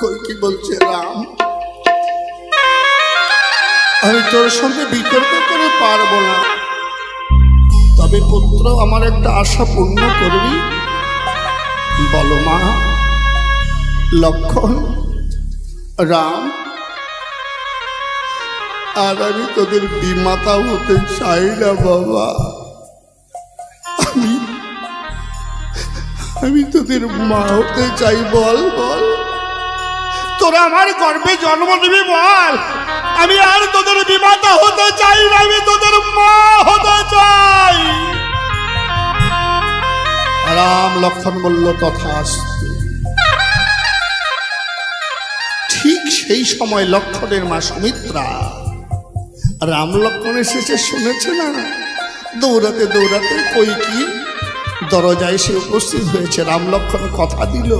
কইকি বলছে, রাম আমি তোর সঙ্গে বিতর্ক করে পারবো না, তবে পুত্র আমার একটা আশা পূর্ণ করবি। বলো মা। লক্ষণ, রাম, আর আমি তোদের বিমাতা হতে চাই না বাবা, আমি তোদের মা হতে চাই। বল বল, তোরা আমার গর্ভে জন্ম দিবি, বল। আমি আর তোদের বিমাতা হতে চাই না, আমি তোদের মা হতে চাই। রাম লক্ষণ বলল, তথাস্তু। ঠিক সেই সময় লক্ষণের মা সুমিত্রা রাম লক্ষণ এসেছে শুনেছে না, দৌড়াতে দৌড়াতে কইকি দরজায় এসে উপস্থিত হয়েছে। রাম লক্ষণ কথা দিল,